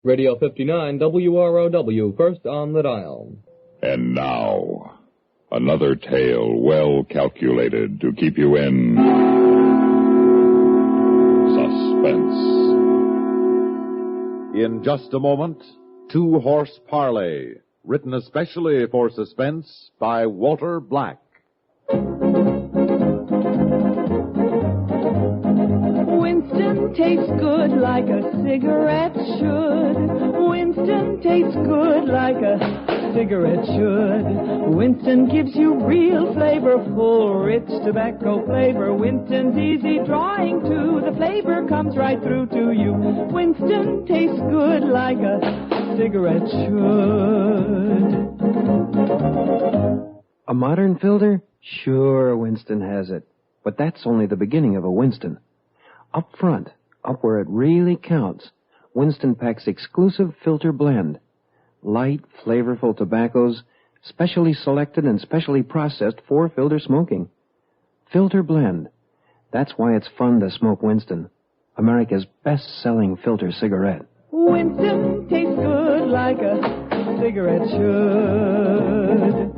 Radio 59 WROW, first on the dial. And now, another tale well calculated to keep you in suspense. In just a moment, Two-Horse Parley, written especially for Suspense by Walter Black. Winston tastes good like a cigarette should. Winston tastes good like a cigarette should. Winston gives you real flavorful, rich tobacco flavor. Winston's easy drawing too. The flavor comes right through to you. Winston tastes good like a cigarette should. A modern filter? Sure, Winston has it. But that's only the beginning of a Winston. Up front, up where it really counts, Winston packs exclusive filter blend. Light, flavorful tobaccos, specially selected and specially processed for filter smoking. Filter blend. That's why it's fun to smoke Winston, America's best-selling filter cigarette. Winston tastes good like a cigarette should.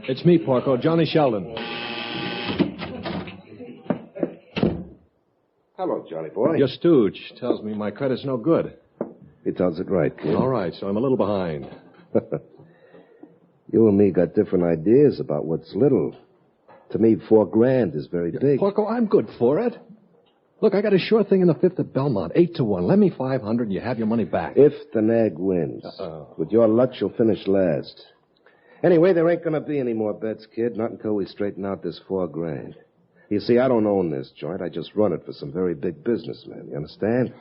It's me, Porco, Johnny Sheldon. Hello, Johnny boy. Your stooge tells me my credit's no good. He tells it right, kid. All right, so I'm a little behind. You and me got different ideas about what's little. To me, $4,000 is very big. Porco, I'm good for it. Look, I got a sure thing in the fifth at Belmont, 8-1. Lend me $500 and you have your money back. If the nag wins. With your luck, she'll finish last. Anyway, there ain't going to be any more bets, kid, not until we straighten out this $4,000. You see, I don't own this joint. I just run it for some very big businessmen. You understand?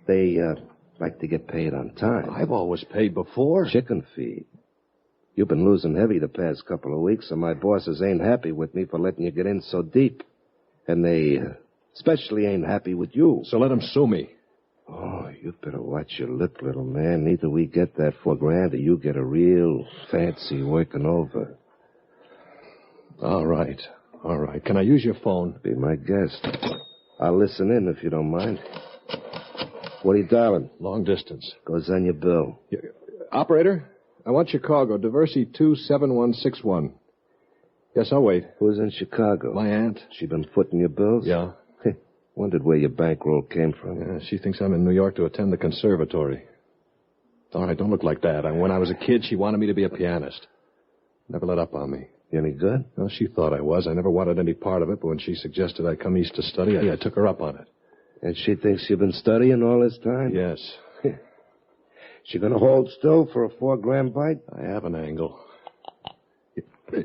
They like to get paid on time. I've always paid before. Chicken feed. You've been losing heavy the past couple of weeks, and my bosses ain't happy with me for letting you get in so deep. And they especially ain't happy with you. So let them sue me. Oh, you better watch your lip, little man. Neither we get that $4,000 or you get a real fancy working over. All right. Can I use your phone? Be my guest. I'll listen in if you don't mind. What are you dialing? Long distance. Goes on your bill. Operator, I want Chicago, Diversey 27161. Yes, I'll wait. Who's in Chicago? My aunt. She been footing your bills? Yeah. Wondered where your bankroll came from. Yeah, she thinks I'm in New York to attend the conservatory. All right, don't look like that. When I was a kid, she wanted me to be a pianist. Never let up on me. You any good? Well, she thought I was. I never wanted any part of it, but when she suggested I come east to study, I took her up on it. And she thinks you've been studying all this time? Yes. She gonna hold still for a $4,000 bite? I have an angle.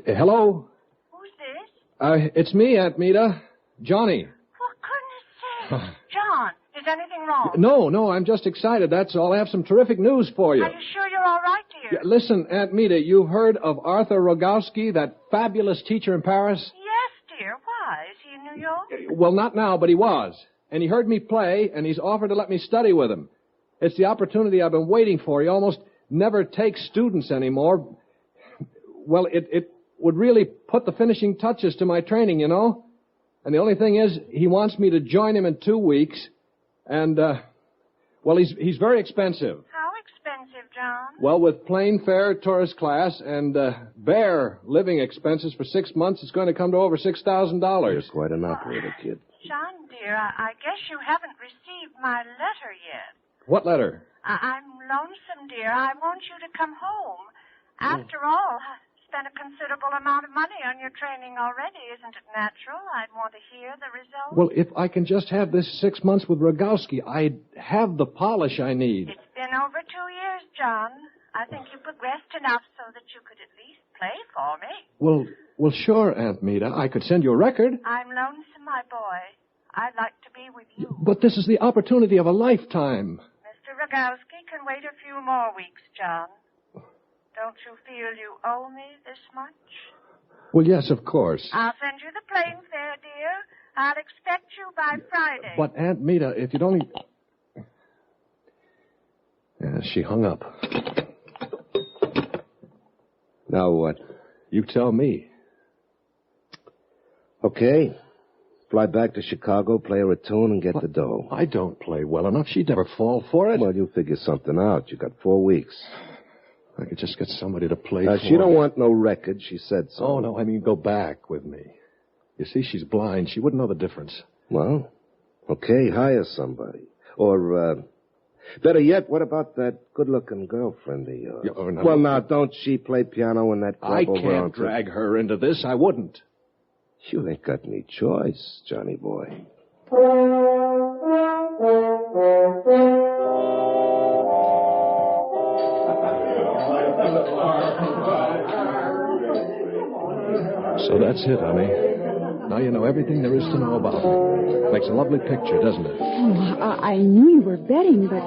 Hello? Who's this? It's me, Aunt Meta. Johnny. For goodness sake. John, is anything wrong? No, I'm just excited, that's all. I have some terrific news for you. Are you sure you're all right, dear? Yeah, listen, Aunt Meta, you've heard of Arthur Rogowski, that fabulous teacher in Paris? Yes, dear. Why? Is he in New York? Well, not now, but he was. And he heard me play, and he's offered to let me study with him. It's the opportunity I've been waiting for. He almost never takes students anymore. Well, it would really put the finishing touches to my training, you know? And the only thing is, he wants me to join him in 2 weeks. And, well, he's very expensive. How expensive, John? Well, with plane fare, tourist class, and bare living expenses for 6 months, it's going to come to over $6,000. You're quite an operator, kid. John, dear, I guess you haven't received my letter yet. What letter? I'm lonesome, dear. I want you to come home. After all, I spent a considerable amount of money on your training already. Isn't it natural? I'd want to hear the result. Well, if I can just have this 6 months with Rogowski, I'd have the polish I need. It's been over 2 years, John. I think you progressed enough so that you could at least play for me. Well, sure, Aunt Meta. I could send you a record. I'm lonesome, my boy. I'd like to be with you. But this is the opportunity of a lifetime. Mr. Rogowski can wait a few more weeks, John. Don't you feel you owe me this much? Well, yes, of course. I'll send you the plane fare, dear. I'll expect you by Friday. But, Aunt Meta, if you'd only... Yeah, she hung up. Now what? You tell me. Okay. Fly back to Chicago, play her a tune, and get the dough. I don't play well enough. She'd never fall for it. Well, you figure something out. You got 4 weeks. I could just get somebody to play for She don't want no record. She said so. Oh, no, I mean go back with me. You see, she's blind. She wouldn't know the difference. Well, okay, hire somebody. Or, better yet, what about that good-looking girlfriend of yours? No. Well, now, don't she play piano in that club I over can't on drag her into this. I wouldn't. You ain't got any choice, Johnny boy. So that's it, honey. Now you know everything there is to know about me. Makes a lovely picture, doesn't it? Oh, I knew you were betting, but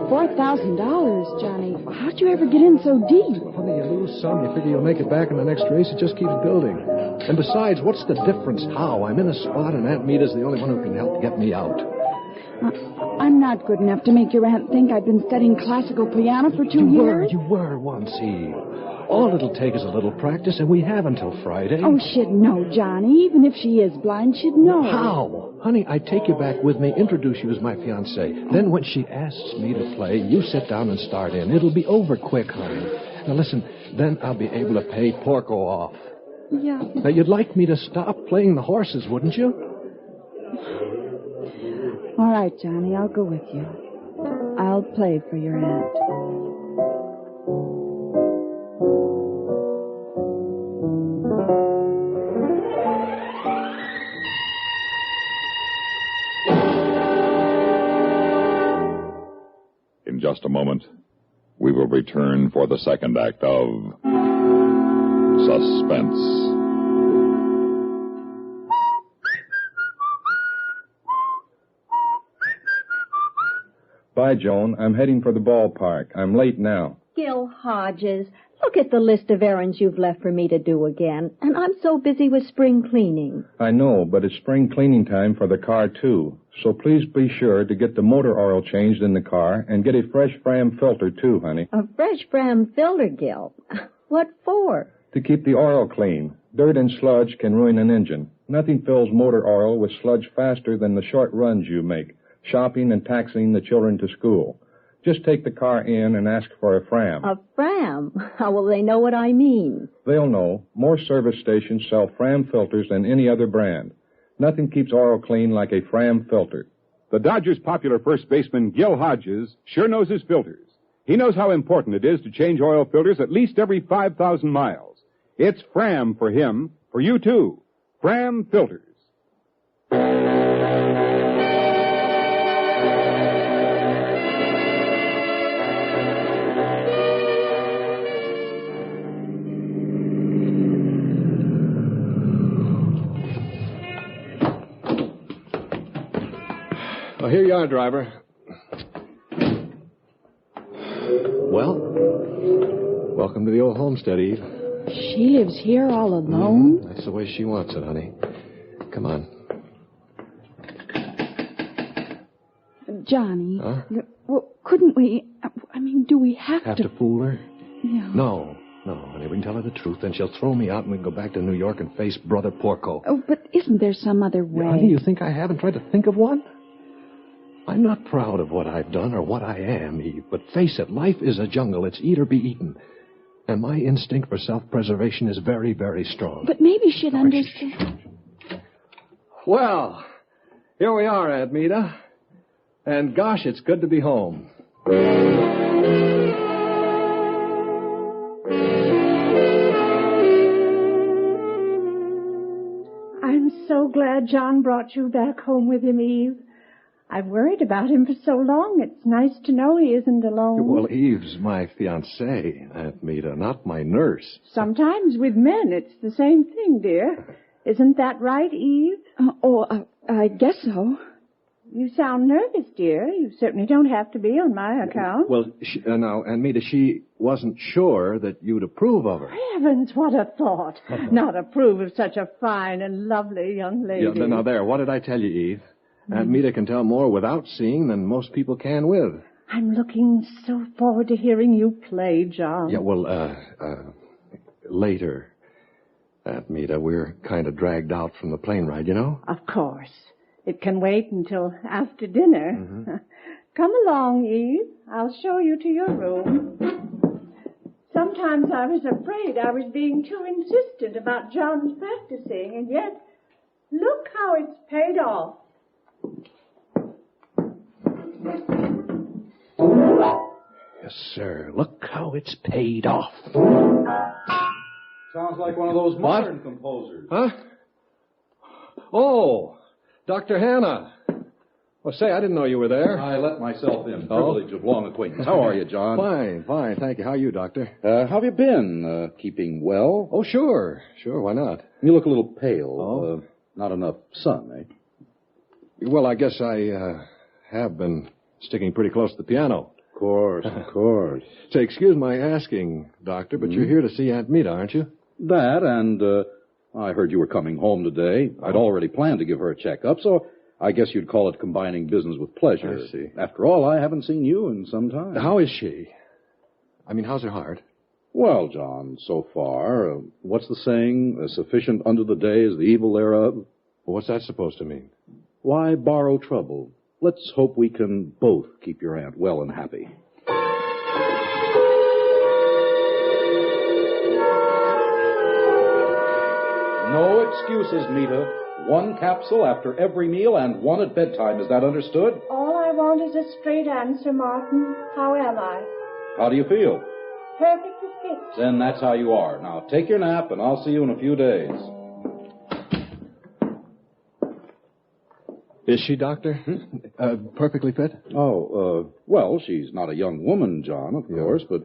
$4,000, Johnny. How'd you ever get in so deep? Honey, you lose some, you figure you'll make it back in the next race. It just keeps building. And besides, what's the difference how? I'm in a spot, and Aunt Meta's the only one who can help get me out. I'm not good enough to make your aunt think I've been studying classical piano for 2 years. You were once, Eve. All it'll take is a little practice, and we have until Friday. Oh, she'd know, Johnny. Even if she is blind, she'd know. How? Honey, I take you back with me, introduce you as my fiancée. Then when she asks me to play, you sit down and start in. It'll be over quick, honey. Now, listen, then I'll be able to pay Porco off. Yeah. Now, you'd like me to stop playing the horses, wouldn't you? All right, Johnny, I'll go with you. I'll play for your aunt. In just a moment, we will return for the second act of Suspense. Bye, Joan. I'm heading for the ballpark. I'm late now. Gil Hodges, look at the list of errands you've left for me to do again. And I'm so busy with spring cleaning. I know, but it's spring cleaning time for the car, too. So please be sure to get the motor oil changed in the car and get a fresh Fram filter, too, honey. A fresh Fram filter, Gil? What for? To keep the oil clean. Dirt and sludge can ruin an engine. Nothing fills motor oil with sludge faster than the short runs you make, shopping and taxiing the children to school. Just take the car in and ask for a Fram. A Fram? How will they know what I mean? They'll know. More service stations sell Fram filters than any other brand. Nothing keeps oil clean like a Fram filter. The Dodgers' popular first baseman, Gil Hodges, sure knows his filters. He knows how important it is to change oil filters at least every 5,000 miles. It's Fram for him, for you too. Fram filters. Oh, here you are, driver. Well, welcome to the old homestead, Eve. She lives here all alone? That's the way she wants it, honey. Come on. Johnny. Huh? Well, couldn't we... do we have to fool her? Yeah. No, honey. We can tell her the truth, then she'll throw me out and we can go back to New York and face Brother Porco. Oh, but isn't there some other way? Honey, you think I haven't tried to think of one? I'm not proud of what I've done or what I am, Eve, but face it, life is a jungle. It's eat or be eaten. And my instinct for self-preservation is very, very strong. But maybe she'd understand. Well, here we are, Aunt Meta. And gosh, it's good to be home. I'm so glad John brought you back home with him, Eve. I've worried about him for so long. It's nice to know he isn't alone. Well, Eve's my fiancée, Aunt Meta, not my nurse. Sometimes with men, it's the same thing, dear. Isn't that right, Eve? I guess so. You sound nervous, dear. You certainly don't have to be on my account. Well, now, Aunt Meta, she wasn't sure that you'd approve of her. Heavens, what a thought. Not approve of such a fine and lovely young lady. Yeah, now, there, what did I tell you, Eve? Aunt Meta can tell more without seeing than most people can with. I'm looking so forward to hearing you play, John. Yeah, well, later, Aunt Mita. We're kind of dragged out from the plane ride, you know? Of course. It can wait until after dinner. Mm-hmm. Come along, Eve. I'll show you to your room. Sometimes I was afraid I was being too insistent about John's practicing, and yet, look how it's paid off. Yes, sir. Look how it's paid off. Sounds like one of those modern composers. Huh? Oh, Dr. Hanna. Well, say, I didn't know you were there. I let myself in. Privilege of long acquaintance. How are you, John? Fine, thank you. How are you, Doctor? How have you been? Keeping well? Oh, sure, why not? You look a little pale. Oh? Not enough sun, eh? Well, I guess I have been sticking pretty close to the piano. Of course. Say, excuse my asking, Doctor, but you're here to see Aunt Mita, aren't you? That, and I heard you were coming home today. I'd already planned to give her a checkup, so I guess you'd call it combining business with pleasure. I see. After all, I haven't seen you in some time. How is she? I mean, how's her heart? Well, John, so far, what's the saying? Sufficient unto the day is the evil thereof. Well, what's that supposed to mean? Why borrow trouble? Let's hope we can both keep your aunt well and happy. No excuses, Mita. One capsule after every meal and one at bedtime. Is that understood? All I want is a straight answer, Martin. How am I? How do you feel? Perfectly fit. Then that's how you are. Now, take your nap, and I'll see you in a few days. Is she, Doctor? Perfectly fit? Well, she's not a young woman, John, of course, but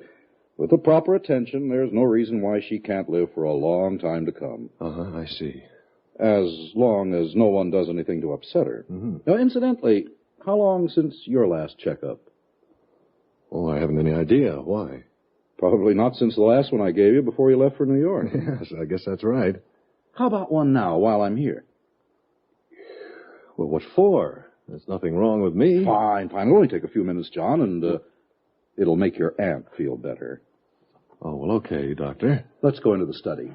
with the proper attention, there's no reason why she can't live for a long time to come. I see. As long as no one does anything to upset her. Mm-hmm. Now, incidentally, how long since your last checkup? Oh, I haven't any idea. Why? Probably not since the last one I gave you before you left for New York. Yes, I guess that's right. How about one now, while I'm here? Well, what for? There's nothing wrong with me. Fine. It'll only take a few minutes, John, and it'll make your aunt feel better. Oh, well, okay, Doctor. Let's go into the study.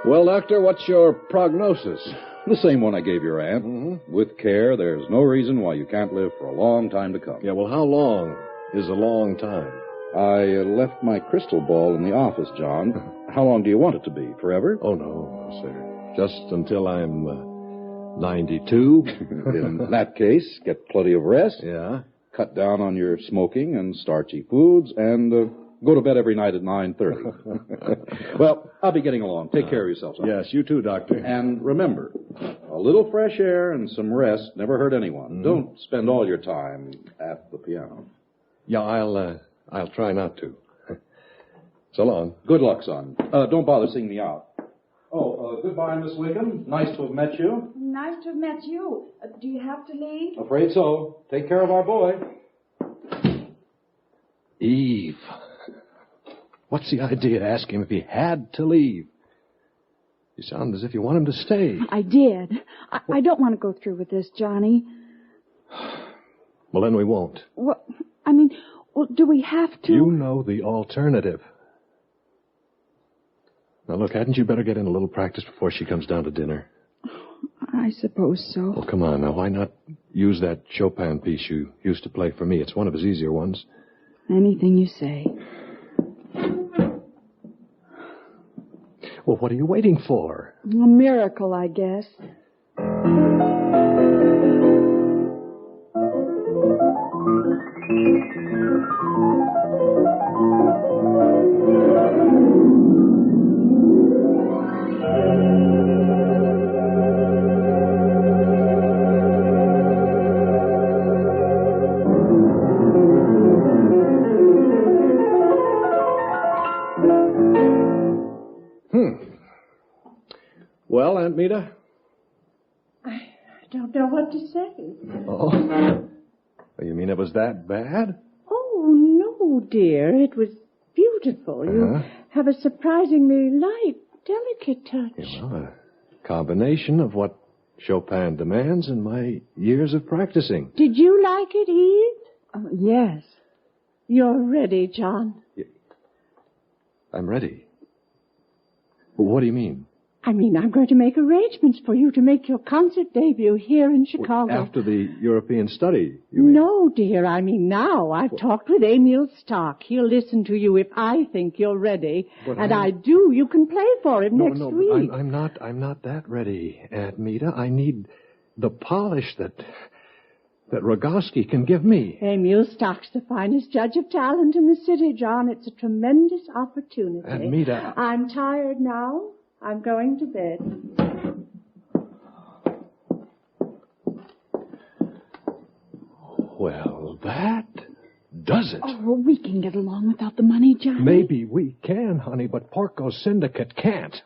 Well, Doctor, what's your prognosis? The same one I gave your aunt. Mm-hmm. With care, there's no reason why you can't live for a long time to come. Yeah, well, how long is a long time? I left my crystal ball in the office, John. How long do you want it to be? Forever? Oh, no, sir. Just until I'm 92. In that case, get plenty of rest. Yeah. Cut down on your smoking and starchy foods, and go to bed every night at 9:30. Well, I'll be getting along. Take care of yourself, son. Yes, you too, Doctor. And remember, a little fresh air and some rest never hurt anyone. Mm-hmm. Don't spend all your time at the piano. Yeah, I'll try not to. So long. Good luck, son. Don't bother seeing me out. Goodbye, Miss Wiggum. Nice to have met you. Nice to have met you. Do you have to leave? Afraid so. Take care of our boy. Eve. What's the idea? Ask him if he had to leave. You sound as if you want him to stay. I did. I don't want to go through with this, Johnny. Well, then we won't. Well, do we have to? You know the alternative. Now, look, hadn't you better get in a little practice before she comes down to dinner? I suppose so. Well, come on now. Why not use that Chopin piece you used to play for me? It's one of his easier ones. Anything you say. Well, what are you waiting for? A miracle, I guess. Well, Aunt Mita? I don't know what to say. Oh. Well, you mean it was that bad? Oh, no, dear. It was beautiful. You have a surprisingly light, delicate touch. Yeah, well, a combination of what Chopin demands and my years of practicing. Did you like it, Eve? Yes. You're ready, John. I'm ready. What do you mean? I mean, I'm going to make arrangements for you to make your concert debut here in Chicago. After the European study, you mean? No, dear, I mean now. I've talked with Emil Stock. He'll listen to you if I think you're ready. But and I do. You can play for him next week. I'm not that ready, Aunt Meta. I need the polish that Rogowski can give me. Emil Stock's the finest judge of talent in the city, John. It's a tremendous opportunity. Aunt Meta. I'm tired now. I'm going to bed. Well, that does it. Oh, we can get along without the money, Johnny. Maybe we can, honey, but Porco's syndicate can't.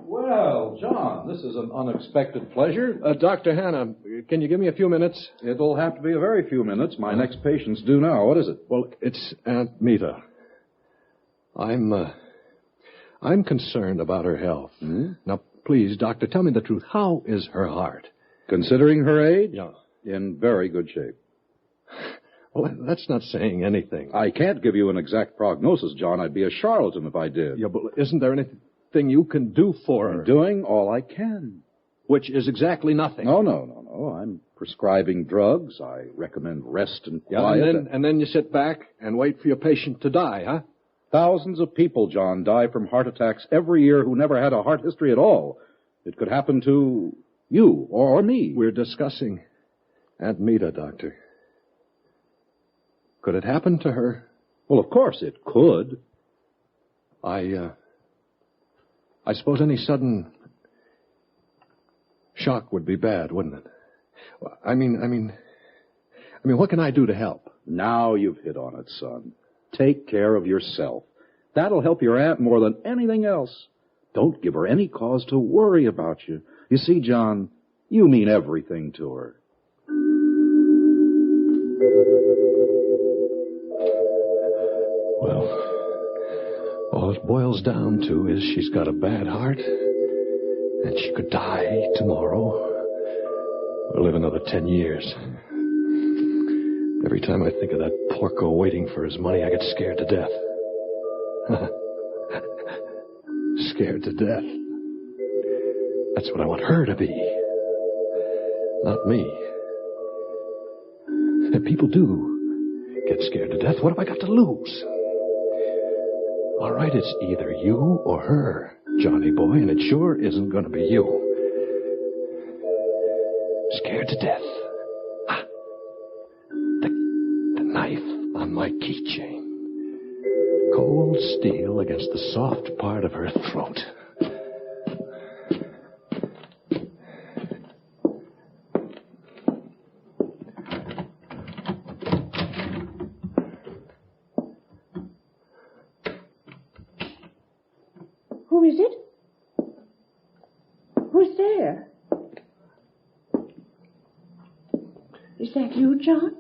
Well, John, this is an unexpected pleasure. Dr. Hanna, can you give me a few minutes? It'll have to be a very few minutes. My next patient's due now. What is it? Well, it's Aunt Meta. I'm concerned about her health. Now, please, doctor, tell me the truth. How is her heart? Considering her age? Yeah. In very good shape. Well, that's not saying anything. I can't give you an exact prognosis, John. I'd be a charlatan if I did. Yeah, but isn't there anything you can do for her? I'm doing all I can. Which is exactly nothing. No. I'm prescribing drugs. I recommend rest and quiet. And then you sit back and wait for your patient to die, huh? Thousands of people, John, die from heart attacks every year who never had a heart history at all. It could happen to you or me. We're discussing Aunt Meta, Doctor. Could it happen to her? Well, of course it could. I suppose any sudden shock would be bad, wouldn't it? I mean, what can I do to help? Now you've hit on it, son. Take care of yourself. That'll help your aunt more than anything else. Don't give her any cause to worry about you. You see, John, you mean everything to her. Well, all it boils down to is she's got a bad heart, and she could die tomorrow, or live another 10 years. Every time I think of that Porco waiting for his money, I get scared to death. Scared to death. That's what I want her to be. Not me. And people do get scared to death. What have I got to lose? All right, it's either you or her, Johnny boy, and it sure isn't going to be you. Scared to death. The knife on my keychain. Cold steel against the soft part of her throat. Who is it? Who's there? Is that you, John?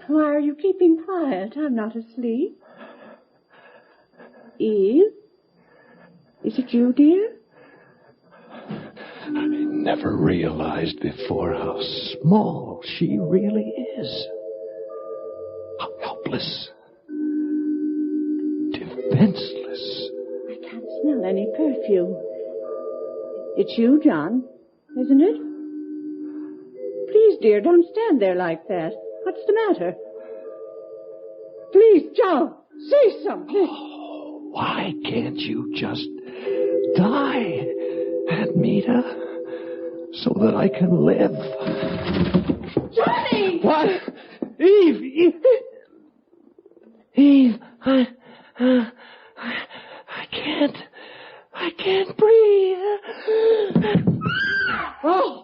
Why are you keeping quiet? I'm not asleep. Eve? Is it you, dear? I never realized before how small she really is. How helpless. Defenseless. I can't smell any perfume. It's you, John, isn't it? Please, dear, don't stand there like that. What's the matter? Please, John, say something. Oh, why can't you just die, Aunt Meta, so that I can live? Johnny! What? Eve! Eve, I can't breathe. Oh!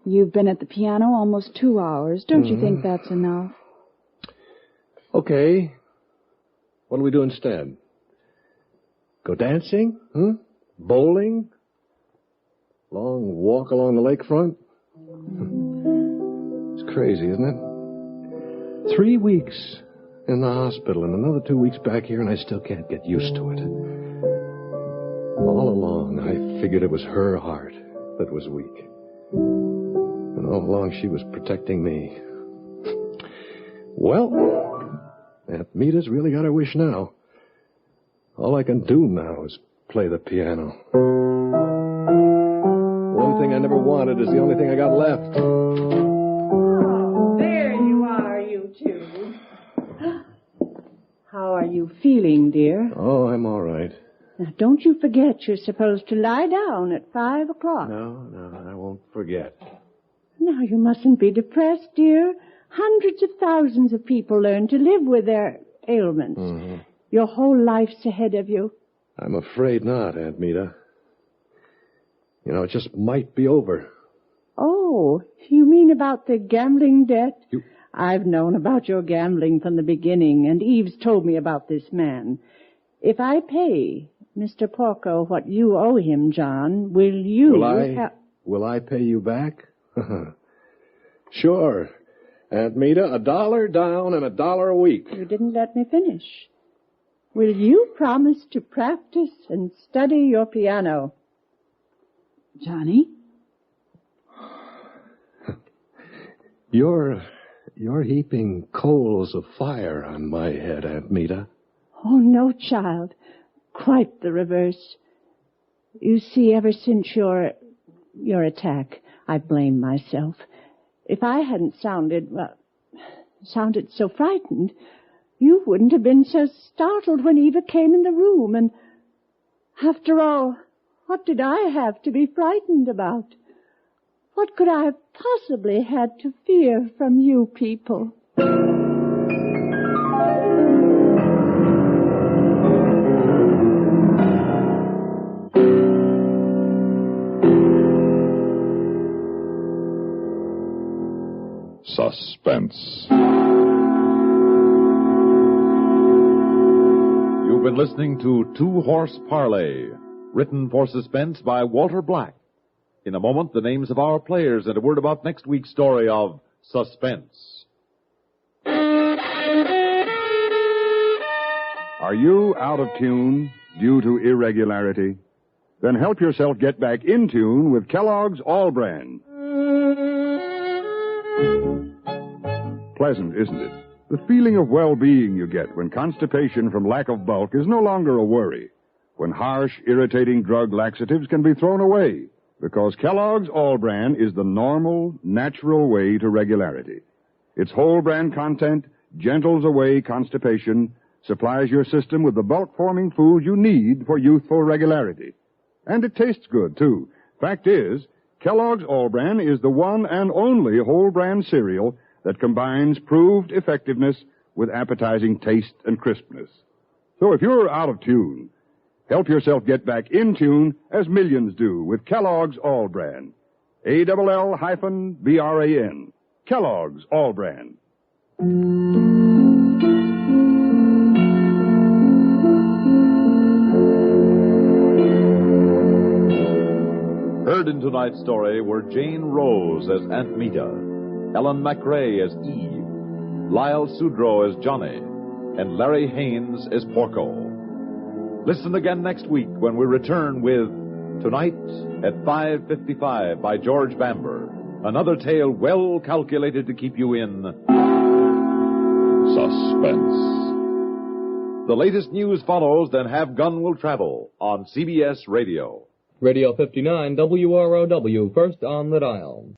You've been at the piano almost 2 hours. Don't you think that's enough? Okay. What'll we do instead? Go dancing? Bowling? Long walk along the lakefront? It's crazy, isn't it? 3 weeks in the hospital and another 2 weeks back here, and I still can't get used to it. All along, I figured it was her heart that was weak. And all along, she was protecting me. Well, Aunt Meta's really got her wish now. All I can do now is play the piano. One thing I never wanted is the only thing I got left. Oh, there you are, you two. How are you feeling, dear? Oh, I'm all right. Now, don't you forget you're supposed to lie down at 5 o'clock. No, I won't forget. Now, you mustn't be depressed, dear. Hundreds of thousands of people learn to live with their ailments. Mm-hmm. Your whole life's ahead of you. I'm afraid not, Aunt Meta. You know, it just might be over. Oh, you mean about the gambling debt? I've known about your gambling from the beginning, and Eve's told me about this man. If I pay Mr. Porco what you owe him, John, will you... Will I pay you back? Sure. Aunt Meta, $1 down and $1 a week. You didn't let me finish. Will you promise to practice and study your piano? Johnny? You're heaping coals of fire on my head, Aunt Meta. Oh, no, child. Quite the reverse. You see, ever since your attack, I blame myself. If I hadn't sounded so frightened, you wouldn't have been so startled when Eva came in the room. And after all, what did I have to be frightened about? What could I have possibly had to fear from you people? Suspense. You've been listening to Two Horse Parley, written for Suspense by Walter Black. In a moment, the names of our players and a word about next week's story of Suspense. Are you out of tune due to irregularity? Then help yourself get back in tune with Kellogg's All Brand. Pleasant, isn't it? The feeling of well-being you get when constipation from lack of bulk is no longer a worry. When harsh, irritating drug laxatives can be thrown away. Because Kellogg's All Brand is the normal, natural way to regularity. Its whole brand content gentles away constipation, supplies your system with the bulk-forming food you need for youthful regularity. And it tastes good, too. Fact is, Kellogg's All Brand is the one and only whole brand cereal that combines proved effectiveness with appetizing taste and crispness. So if you're out of tune, help yourself get back in tune as millions do with Kellogg's All Brand. ALL-BRAN. Kellogg's All Brand. Heard in tonight's story were Jane Rose as Aunt Meta, Ellen McRae as Eve, Lyle Sudrow as Johnny, and Larry Haynes as Porco. Listen again next week when we return with Tonight at 5:55 by George Bamber, another tale well calculated to keep you in suspense. The latest news follows, then Have Gun Will Travel on CBS Radio. Radio 59 WROW, first on the dial.